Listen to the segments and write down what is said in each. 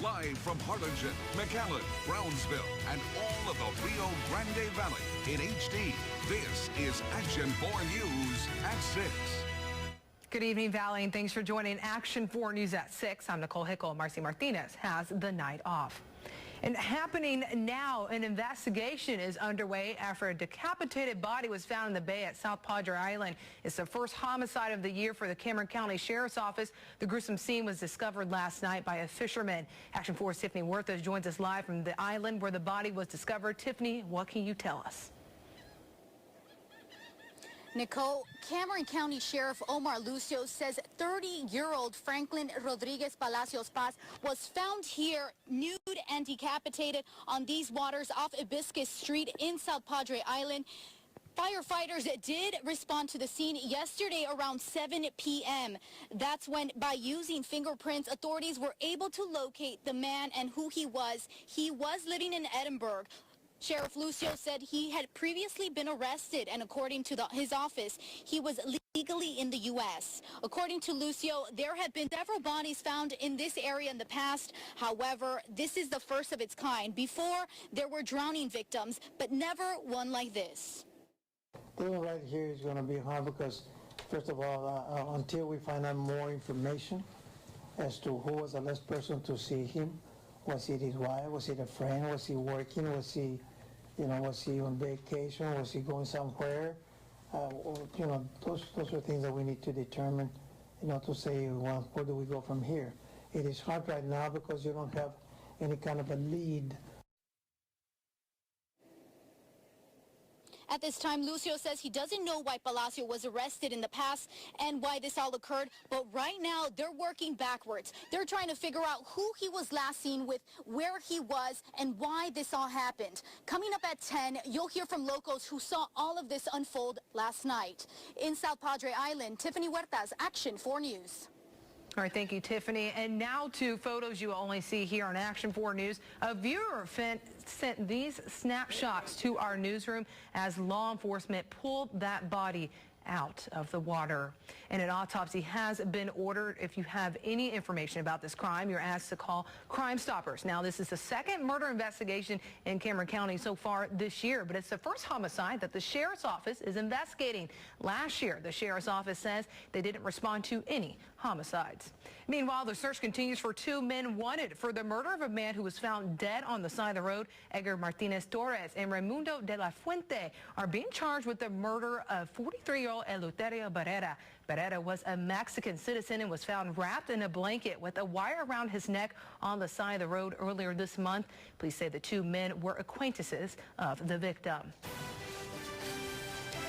Live from Harlingen, McAllen, Brownsville, and all of the Rio Grande Valley in HD, this is Action 4 News at 6. Good evening, Valley, and thanks for joining Action 4 News at 6. I'm Nicole Hickle. Marcy Martinez has the night off. And happening now, an investigation is underway after a decapitated body was found in the bay at South Padre Island. It's the first homicide of the year for the Cameron County Sheriff's Office. The gruesome scene was discovered last night by a fisherman. Action 4's Tiffany Huertas joins us live from the island where the body was discovered. Tiffany, what can you tell us? Nicole, Cameron County Sheriff Omar Lucio says 30-year-old Franklin Rodriguez Palacios Paz was found here nude and decapitated on these waters off Hibiscus Street in South Padre Island. Firefighters did respond to the scene yesterday around 7 p.m. That's when, by using fingerprints, authorities were able to locate the man and who he was. He was living in Edinburgh. Sheriff Lucio said he had previously been arrested, and according to his office, he was legally in the U.S. According to Lucio, there have been several bodies found in this area in the past. However, this is the first of its kind. Before, there were drowning victims, but never one like this. This one right here is going to be hard because, first of all, until we find out more information as to who was the last person to see him. Was it his wife? Was it a friend? Was he working? Was he on vacation? Was he going somewhere? Those are things that we need to determine, to say, well, where do we go from here? It is hard right now because you don't have any kind of a lead. At this time, Lucio says he doesn't know why Palacio was arrested in the past and why this all occurred, but right now they're working backwards. They're trying to figure out who he was last seen with, where he was, and why this all happened. Coming up at 10, you'll hear from locals who saw all of this unfold last night. In South Padre Island, Tiffany Huertas, Action 4 News. All right, thank you, Tiffany. And now to photos you will only see here on Action 4 News. A viewer sent these snapshots to our newsroom as law enforcement pulled that body out of the water. And an autopsy has been ordered. If you have any information about this crime, you're asked to call Crime Stoppers. Now, this is the second murder investigation in Cameron County so far this year, but it's the first homicide that the Sheriff's Office is investigating. Last year, the Sheriff's Office says they didn't respond to any homicides. Meanwhile, the search continues for two men wanted for the murder of a man who was found dead on the side of the road. Edgar Martinez Torres and Raimundo de la Fuente are being charged with the murder of 43-year-old Eleuterio Barrera. Barrera was a Mexican citizen and was found wrapped in a blanket with a wire around his neck on the side of the road earlier this month. Police say the two men were acquaintances of the victim.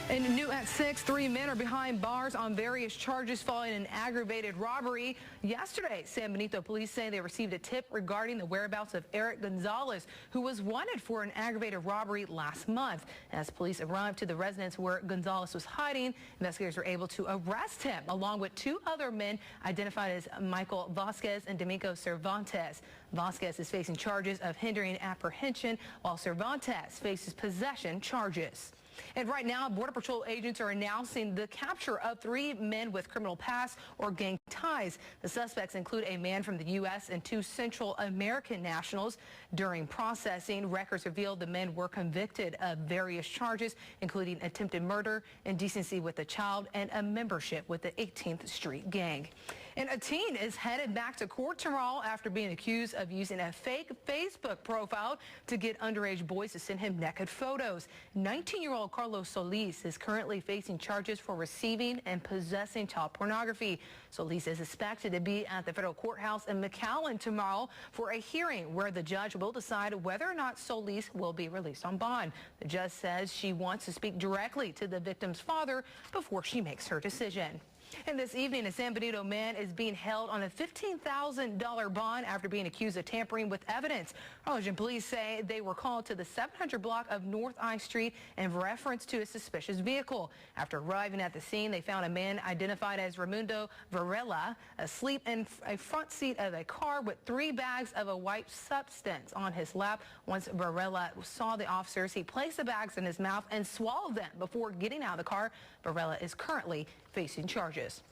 And new at 6, 3 men are behind bars on various charges following an aggravated robbery. Yesterday, San Benito police say they received a tip regarding the whereabouts of Eric Gonzalez, who was wanted for an aggravated robbery last month. As police arrived to the residence where Gonzalez was hiding, investigators were able to arrest him, along with two other men identified as Michael Vasquez and Domingo Cervantes. Vasquez is facing charges of hindering apprehension, while Cervantes faces possession charges. And right now, Border Patrol agents are announcing the capture of 3 men with criminal past or gang ties. The suspects include a man from the U.S. and 2 Central American nationals. During processing, records revealed the men were convicted of various charges, including attempted murder, indecency with a child, and a membership with the 18th Street Gang. And a teen is headed back to court tomorrow after being accused of using a fake Facebook profile to get underage boys to send him naked photos. 19-year-old Carlos Solis is currently facing charges for receiving and possessing child pornography. Solis is expected to be at the federal courthouse in McAllen tomorrow for a hearing where the judge will decide whether or not Solis will be released on bond. The judge says she wants to speak directly to the victim's father before she makes her decision. And this evening, a San Benito man is being held on a $15,000 bond after being accused of tampering with evidence. Harlingen police say they were called to the 700 block of North I Street in reference to a suspicious vehicle. After arriving at the scene, they found a man identified as Raimundo Varela asleep in a front seat of a car with 3 bags of a white substance on his lap. Once Varela saw the officers, he placed the bags in his mouth and swallowed them before getting out of the car. Varela is currently facing charges. charges.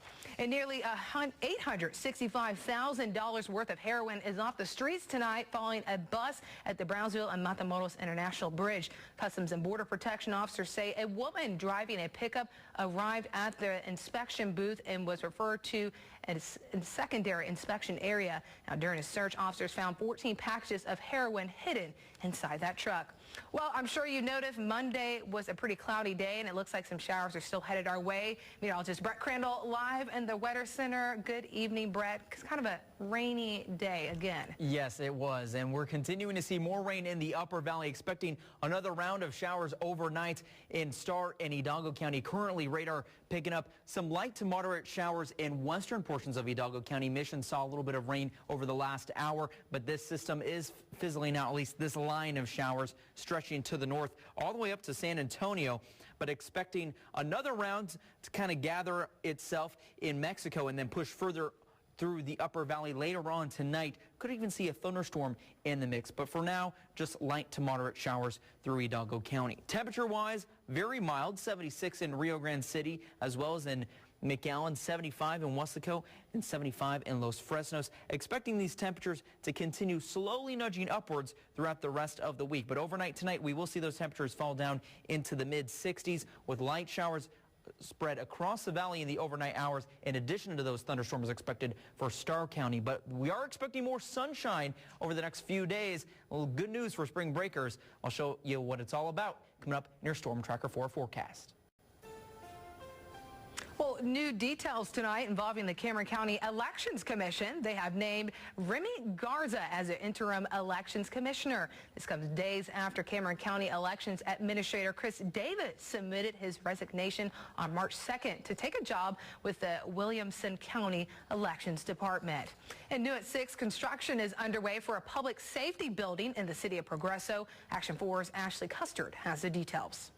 And nearly $865,000 worth of heroin is off the streets tonight following a bust at the Brownsville and Matamoros International Bridge. Customs and Border Protection officers say a woman driving a pickup arrived at the inspection booth and was referred to a secondary inspection area. Now, during a search, officers found 14 packages of heroin hidden inside that truck. Well, I'm sure you noticed Monday was a pretty cloudy day, and it looks like some showers are still headed our way. Meteorologist Brett Crandall live in the Weather Center. Good evening, Brett. It's kind of a rainy day again. Yes, it was, and we're continuing to see more rain in the Upper Valley, expecting another round of showers overnight in Starr and Hidalgo County. Currently, radar picking up some light to moderate showers in western portions of Hidalgo County. Mission saw a little bit of rain over the last hour, but this system is fizzling out, at least this line of showers stretching to the north all the way up to San Antonio, but expecting another round to kind of gather itself in Mexico and then push further through the Upper Valley later on tonight. Could even see a thunderstorm in the mix, but for now, just light to moderate showers through Hidalgo County. Temperature-wise, very mild, 76 in Rio Grande City, as well as in McAllen, 75 in Weslaco, and 75 in Los Fresnos. Expecting these temperatures to continue slowly nudging upwards throughout the rest of the week. But overnight tonight, we will see those temperatures fall down into the mid-60s with light showers spread across the valley in the overnight hours, in addition to those thunderstorms expected for Starr County. But we are expecting more sunshine over the next few days. A little good news for spring breakers. I'll show you what it's all about coming up in your Storm Tracker 4 forecast. Well, new details tonight involving the Cameron County Elections Commission. They have named Remy Garza as the interim elections commissioner. This comes days after Cameron County Elections Administrator Chris Davis submitted his resignation on March 2nd to take a job with the Williamson County Elections Department. And new at 6, construction is underway for a public safety building in the city of Progreso. Action 4's Ashley Custard has the details.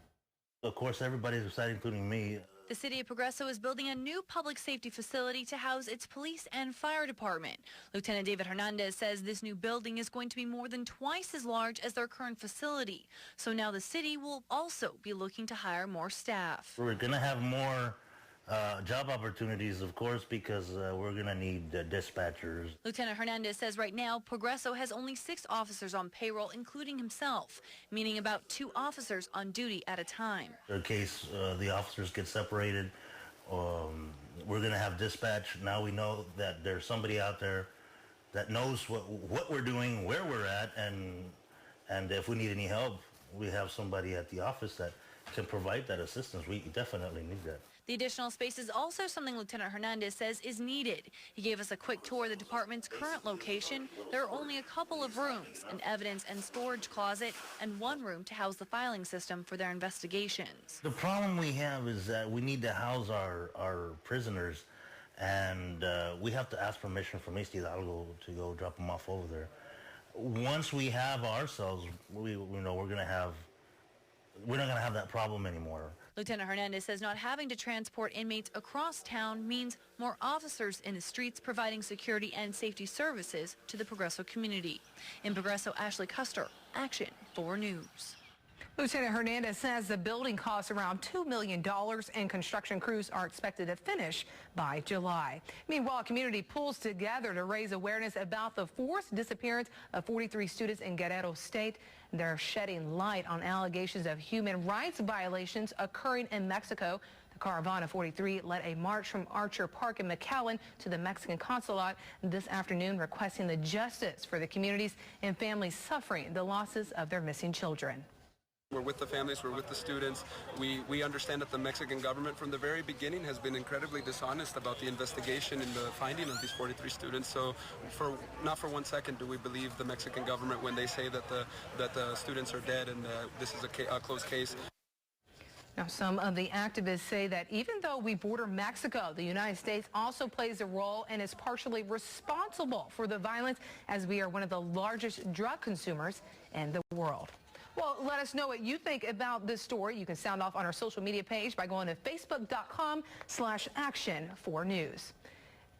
Of course, everybody's excited, including me. The city of Progreso is building a new public safety facility to house its police and fire department. Lieutenant David Hernandez says this new building is going to be more than twice as large as their current facility. So now the city will also be looking to hire more staff. We're going to have more job opportunities, of course, because we're going to need dispatchers. Lieutenant Hernandez says right now Progreso has only 6 officers on payroll, including himself, meaning about 2 officers on duty at a time. In case the officers get separated, we're going to have dispatch. Now we know that there's somebody out there that knows what we're doing, where we're at, and if we need any help, we have somebody at the office that can provide that assistance. We definitely need that. The additional space is also something Lieutenant Hernandez says is needed. He gave us a quick tour of the department's current location. There are only a couple of rooms, an evidence and storage closet, and 1 room to house the filing system for their investigations. The problem we have is that we need to house our prisoners, and we have to ask permission from East Hidalgo to go drop them off over there. Once we have ourselves, we're not going to have that problem anymore. Lieutenant Hernandez says not having to transport inmates across town means more officers in the streets providing security and safety services to the Progreso community. In Progreso, Ashley Custer, Action 4 News. Lieutenant Hernandez says the building costs around $2 million and construction crews are expected to finish by July. Meanwhile, community pulls together to raise awareness about the forced disappearance of 43 students in Guerrero State. They're shedding light on allegations of human rights violations occurring in Mexico. The Caravana 43 led a march from Archer Park in McAllen to the Mexican consulate this afternoon, requesting the justice for the communities and families suffering the losses of their missing children. We're with the families, we're with the students. We understand that the Mexican government from the very beginning has been incredibly dishonest about the investigation and the finding of these 43 students. So not for 1 second do we believe the Mexican government when they say that the students are dead and this is a closed case. Now, some of the activists say that even though we border Mexico, the United States also plays a role and is partially responsible for the violence, as we are one of the largest drug consumers in the world. Well, let us know what you think about this story. You can sound off on our social media page by going to facebook.com/action4news.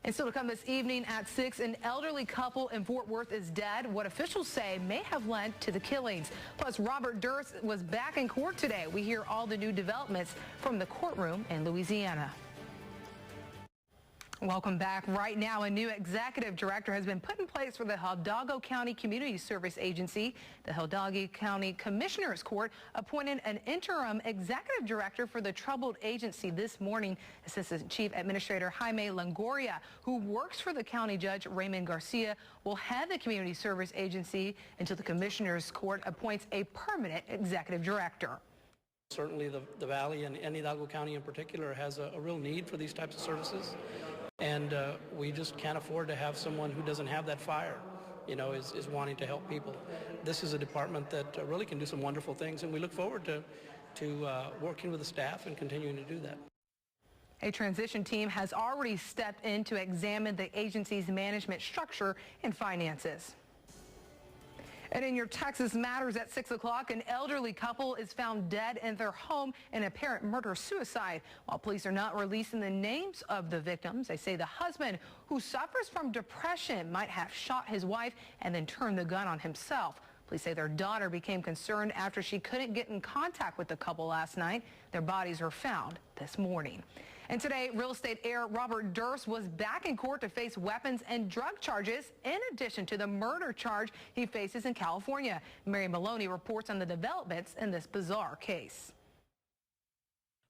And still to come this evening at 6, an elderly couple in Fort Worth is dead, what officials say may have led to the killings. Plus, Robert Durst was back in court today. We hear all the new developments from the courtroom in Louisiana. Welcome back. Right now, a new executive director has been put in place for the Hidalgo County Community Service Agency. The Hidalgo County Commissioners Court appointed an interim executive director for the troubled agency this morning. Assistant Chief Administrator Jaime Longoria, who works for the county judge Raymond Garcia, will head the Community Service Agency until the Commissioners Court appoints a permanent executive director. Certainly the Valley and Hidalgo County in particular has a real need for these types of services. And we just can't afford to have someone who doesn't have that fire, is wanting to help people. This is a department that really can do some wonderful things, and we look forward to working with the staff and continuing to do that. A transition team has already stepped in to examine the agency's management structure and finances. And in your Texas Matters at 6 o'clock, an elderly couple is found dead in their home in apparent murder-suicide. While police are not releasing the names of the victims, they say the husband, who suffers from depression, might have shot his wife and then turned the gun on himself. Police say their daughter became concerned after she couldn't get in contact with the couple last night. Their bodies were found this morning. And today, real estate heir Robert Durst was back in court to face weapons and drug charges, in addition to the murder charge he faces in California. Mary Maloney reports on the developments in this bizarre case.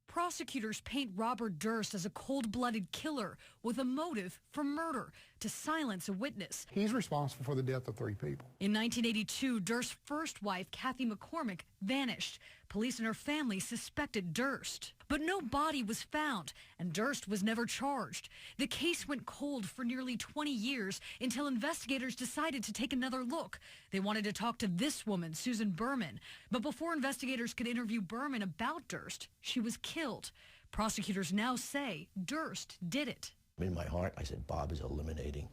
Prosecutors paint Robert Durst as a cold-blooded killer with a motive for murder to silence a witness. He's responsible for the death of 3 people. In 1982, Durst's first wife, Kathy McCormick, vanished. Police and her family suspected Durst. But no body was found, and Durst was never charged. The case went cold for nearly 20 years until investigators decided to take another look. They wanted to talk to this woman, Susan Berman. But before investigators could interview Berman about Durst, she was killed. Prosecutors now say Durst did it. In my heart, I said, Bob is eliminating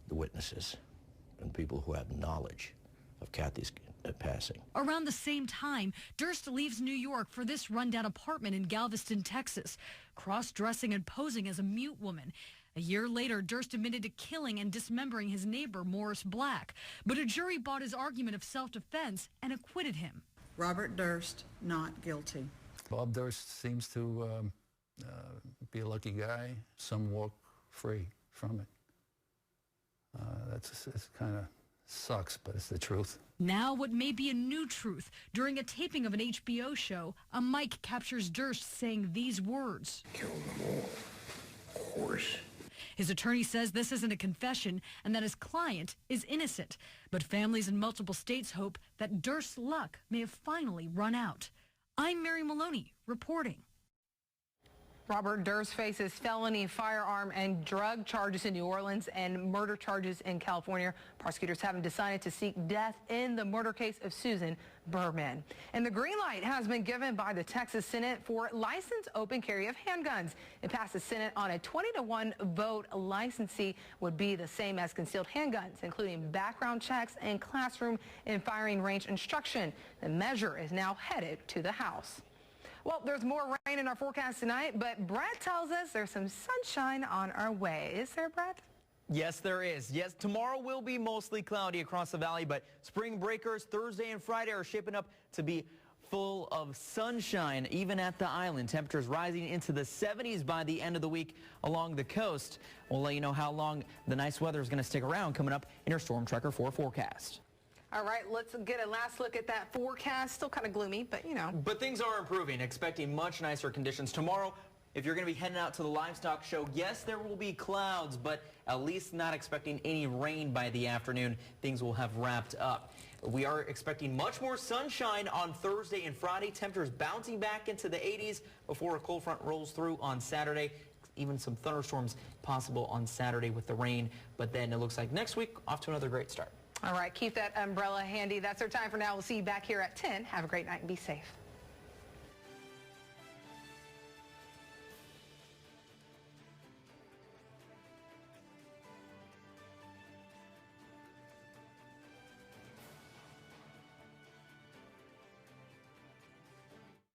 the witnesses and people who have knowledge of Kathy's passing. Around the same time, Durst leaves New York for this rundown apartment in Galveston, Texas, cross-dressing and posing as a mute woman. A year later, Durst admitted to killing and dismembering his neighbor, Morris Black. But a jury bought his argument of self-defense and acquitted him. Robert Durst, not guilty. Bob Durst seems to be a lucky guy. Some walk free from it. It's kind of sucks, but it's the truth. Now what may be a new truth. During a taping of an HBO show, a mic captures Durst saying these words. Kill them all, of course. His attorney says this isn't a confession and that his client is innocent. But families in multiple states hope that Durst's luck may have finally run out. I'm Mary Maloney, reporting. Robert Durst faces felony firearm and drug charges in New Orleans and murder charges in California. Prosecutors haven't decided to seek death in the murder case of Susan Berman. And the green light has been given by the Texas Senate for licensed open carry of handguns. It passed the Senate on a 20-to-1 vote. Licensee would be the same as concealed handguns, including background checks and classroom and firing range instruction. The measure is now headed to the House. Well, there's more rain in our forecast tonight, but Brett tells us there's some sunshine on our way. Is there, Brett? Yes, there is. Yes, tomorrow will be mostly cloudy across the valley, but spring breakers Thursday and Friday are shaping up to be full of sunshine, even at the island. Temperatures rising into the 70s by the end of the week along the coast. We'll let you know how long the nice weather is going to stick around coming up in your Storm Tracker 4 forecast. All right, let's get a last look at that forecast. Still kind of gloomy, but you know. But things are improving. Expecting much nicer conditions tomorrow. If you're going to be heading out to the livestock show, yes, there will be clouds, but at least not expecting any rain by the afternoon. Things will have wrapped up. We are expecting much more sunshine on Thursday and Friday. Temperatures bouncing back into the 80s before a cold front rolls through on Saturday. Even some thunderstorms possible on Saturday with the rain. But then it looks like next week, off to another great start. All right, keep that umbrella handy. That's our time for now. We'll see you back here at 10. Have a great night and be safe.